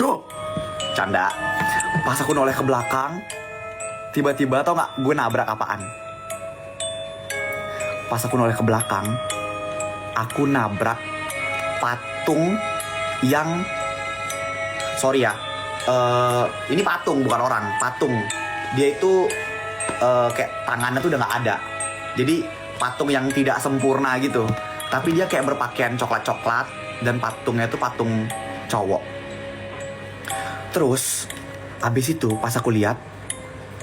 Duh, canda. Pas aku noleh ke belakang, tiba-tiba tau gak gue nabrak apaan? Pas aku noleh ke belakang, aku nabrak patung yang, sorry ya, ini patung bukan orang, patung. Dia itu kayak tangannya tuh udah gak ada. Jadi patung yang tidak sempurna gitu. Tapi dia kayak berpakaian coklat-coklat dan patungnya tuh patung cowok. Terus abis itu pas aku lihat,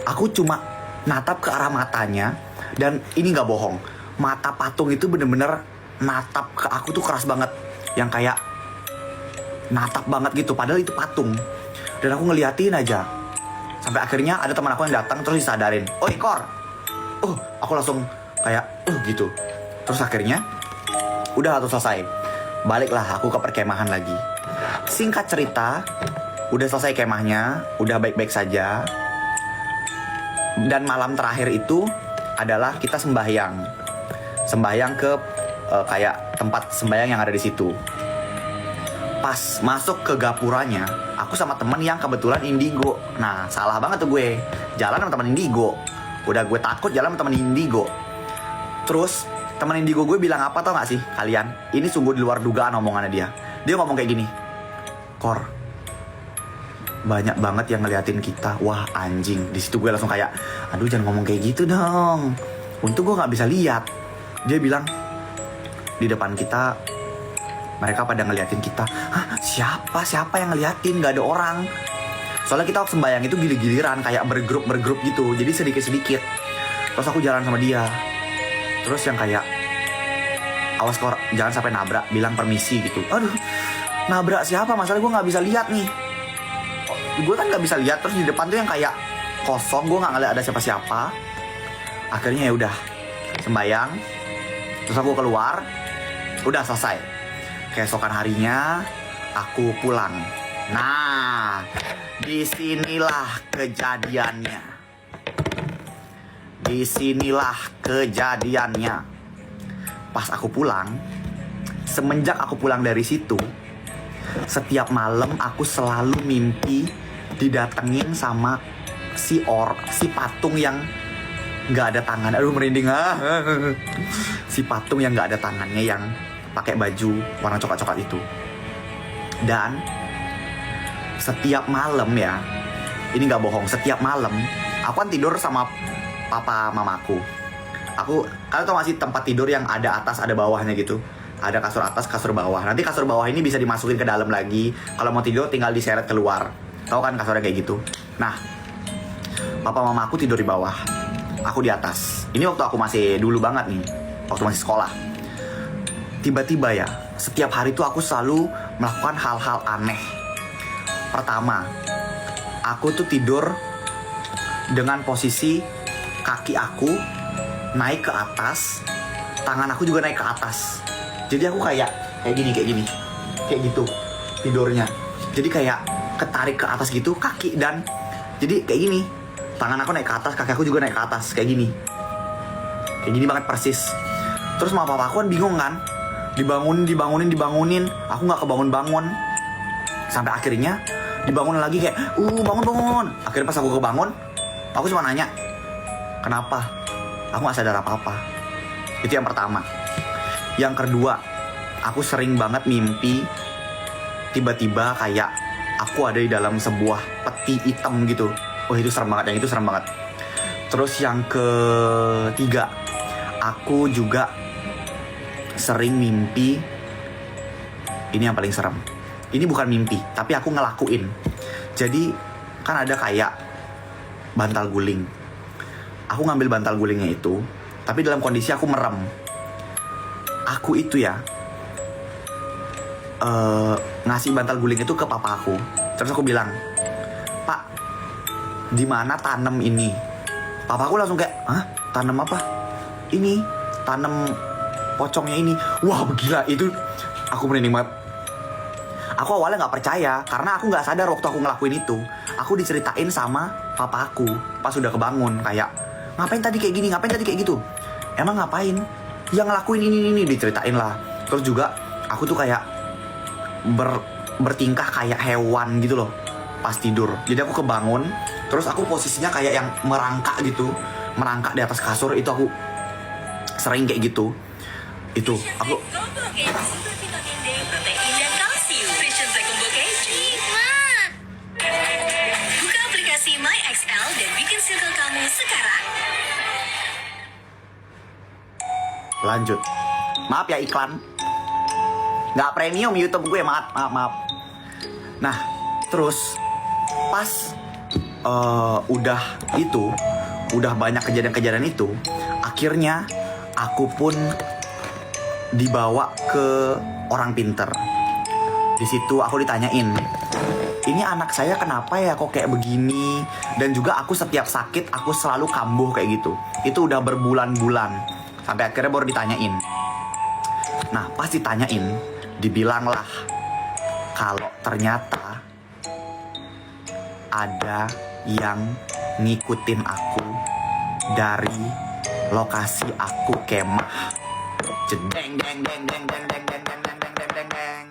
aku cuma natap ke arah matanya. Dan ini gak bohong, mata patung itu bener-bener natap ke aku tuh keras banget. Yang kayak natap banget gitu, padahal itu patung. Dan aku ngeliatin aja. Sampai akhirnya ada teman aku yang datang terus disadarin, "Oi Kor." Aku langsung kayak gitu. Terus akhirnya udah tuh selesai. Baliklah aku ke perkemahan lagi. Singkat cerita, udah selesai kemahnya, udah baik-baik saja. Dan malam terakhir itu adalah kita sembahyang. Sembahyang ke kayak tempat sembahyang yang ada di situ. Pas masuk ke gapuranya, aku sama temen yang kebetulan indigo. Nah, salah banget tuh gue. Jalan sama temen indigo. Udah gue takut jalan sama temen indigo. Terus temen indigo gue bilang apa tau gak sih kalian? Ini sungguh di luar dugaan omongannya dia. Dia ngomong kayak gini, "Kor, banyak banget yang ngeliatin kita." Wah anjing. Di situ gue langsung kayak, aduh jangan ngomong kayak gitu dong. Untung gue gak bisa lihat. Dia bilang, di depan kita mereka pada ngeliatin kita. Hah, siapa yang ngeliatin? Gak ada orang. Soalnya kita sembahyang itu gili-giliran, kayak bergrup gitu. Jadi sedikit-sedikit. Terus aku jalan sama dia. Terus yang kayak, "Awas Kor, jangan sampai nabrak, bilang permisi," gitu. Aduh, nabrak siapa? Masalah gue gak bisa lihat nih. Gue kan gak bisa lihat. Terus di depan tuh yang kayak kosong, gue gak ngeliat ada siapa-siapa. Akhirnya ya udah sembahyang. Terus aku keluar. Udah selesai. Keesokan harinya aku pulang. Nah, disinilah kejadiannya. Pas aku pulang, semenjak aku pulang dari situ, setiap malam aku selalu mimpi didatengin sama si patung yang nggak ada tangan. Aduh merinding. Si patung yang nggak ada tangannya, yang pakai baju warna coklat-coklat itu. Dan setiap malam ya, ini nggak bohong, setiap malam aku kan tidur sama papa mamaku. Kalian tau gak sih tempat tidur yang ada atas ada bawahnya gitu? Ada kasur atas, kasur bawah. Nanti kasur bawah ini bisa dimasukin ke dalam lagi. Kalau mau tidur tinggal diseret keluar. Tahu kan kasurnya kayak gitu. Nah, papa mama aku tidur di bawah, aku di atas. Ini waktu aku masih dulu banget nih, waktu masih sekolah. Tiba-tiba ya, setiap hari tuh aku selalu melakukan hal-hal aneh. Pertama, aku tuh tidur dengan posisi kaki aku naik ke atas, tangan aku juga naik ke atas. Jadi aku kayak gini, kayak gitu tidurnya. Jadi kayak ketarik ke atas gitu kaki, dan jadi kayak gini, tangan aku naik ke atas, kaki aku juga naik ke atas, kayak gini banget persis. Terus mama papa aku kan bingung kan, dibangunin, aku nggak kebangun. Sampai akhirnya dibangun lagi kayak bangun. Akhirnya pas aku kebangun, aku cuma nanya, "Kenapa?" Aku gak sadar apa-apa. Itu yang pertama. Yang kedua, aku sering banget mimpi tiba-tiba kayak aku ada di dalam sebuah peti hitam gitu. Itu serem banget, yang itu serem banget. Terus yang ketiga, aku juga sering mimpi. Ini yang paling serem. Ini bukan mimpi, tapi aku ngelakuin. Jadi kan ada kayak bantal guling. Aku ngambil bantal gulingnya itu, tapi dalam kondisi aku merem. Aku itu ya ngasih bantal guling itu ke papa aku. Terus aku bilang, "Pak, di mana tanam ini?" Papa aku langsung kayak, "Hah? Tanam apa?" "Ini, tanam pocongnya ini." Wah gila, itu aku merinding banget. Aku awalnya gak percaya, karena aku gak sadar waktu aku ngelakuin itu. Aku diceritain sama papa aku pas udah kebangun, kayak, "Ngapain tadi kayak gini, ngapain tadi kayak gitu?" "Emang ngapain?" "Yang ngelakuin ini," diceritain lah. Terus juga aku tuh kayak bertingkah kayak hewan gitu loh pas tidur. Jadi aku kebangun, terus aku posisinya kayak yang merangkak gitu, merangkak di atas kasur. Itu aku sering kayak gitu. Itu aku Buka aplikasi MyXL dan bikin circle kamu sekarang. lanjut. Maaf ya iklan, nggak premium YouTube gue, maaf. Nah, terus pas udah banyak kejadian-kejadian itu, akhirnya aku pun dibawa ke orang pinter. Di situ aku ditanyain, ini anak saya kenapa ya kok kayak begini? Dan juga aku setiap sakit aku selalu kambuh kayak gitu. Itu udah berbulan-bulan. Sampai akhirnya baru ditanyain. Nah, pas ditanyain, dibilanglah kalau ternyata ada yang ngikutin aku dari lokasi aku kemah. Jedeng deng deng deng deng deng deng deng deng deng deng deng deng.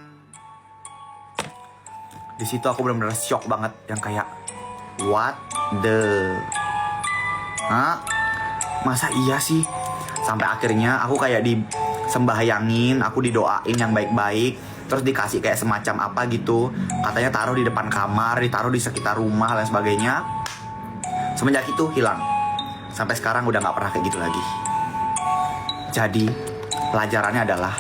Di situ aku benar-benar shock banget, yang kayak what the, hah? Masa iya sih? Sampai akhirnya aku kayak disembahyangin, aku didoain yang baik-baik, terus dikasih kayak semacam apa gitu, katanya taruh di depan kamar, ditaruh di sekitar rumah dan sebagainya. Semenjak itu hilang. Sampai sekarang udah gak pernah kayak gitu lagi. Jadi pelajarannya adalah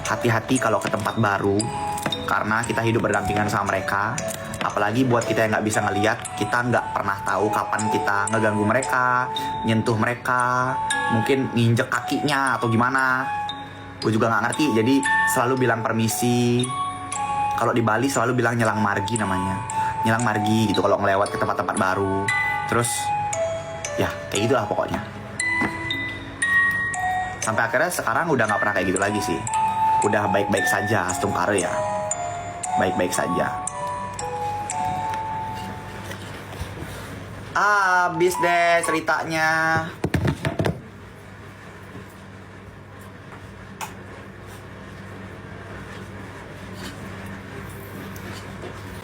hati-hati kalau ke tempat baru, karena kita hidup berdampingan sama mereka. Apalagi buat kita yang nggak bisa ngelihat, kita nggak pernah tahu kapan kita ngeganggu mereka, nyentuh mereka, mungkin nginjek kakinya atau gimana. Gue juga nggak ngerti, jadi selalu bilang permisi. Kalau di Bali selalu bilang nyelang margi namanya, nyelang margi gitu kalau ngelewat ke tempat-tempat baru. Terus ya kayak gitulah pokoknya. Sampai akhirnya sekarang udah nggak pernah kayak gitu lagi sih. Udah baik-baik saja, Astungkare ya, baik-baik saja. Habis deh ceritanya.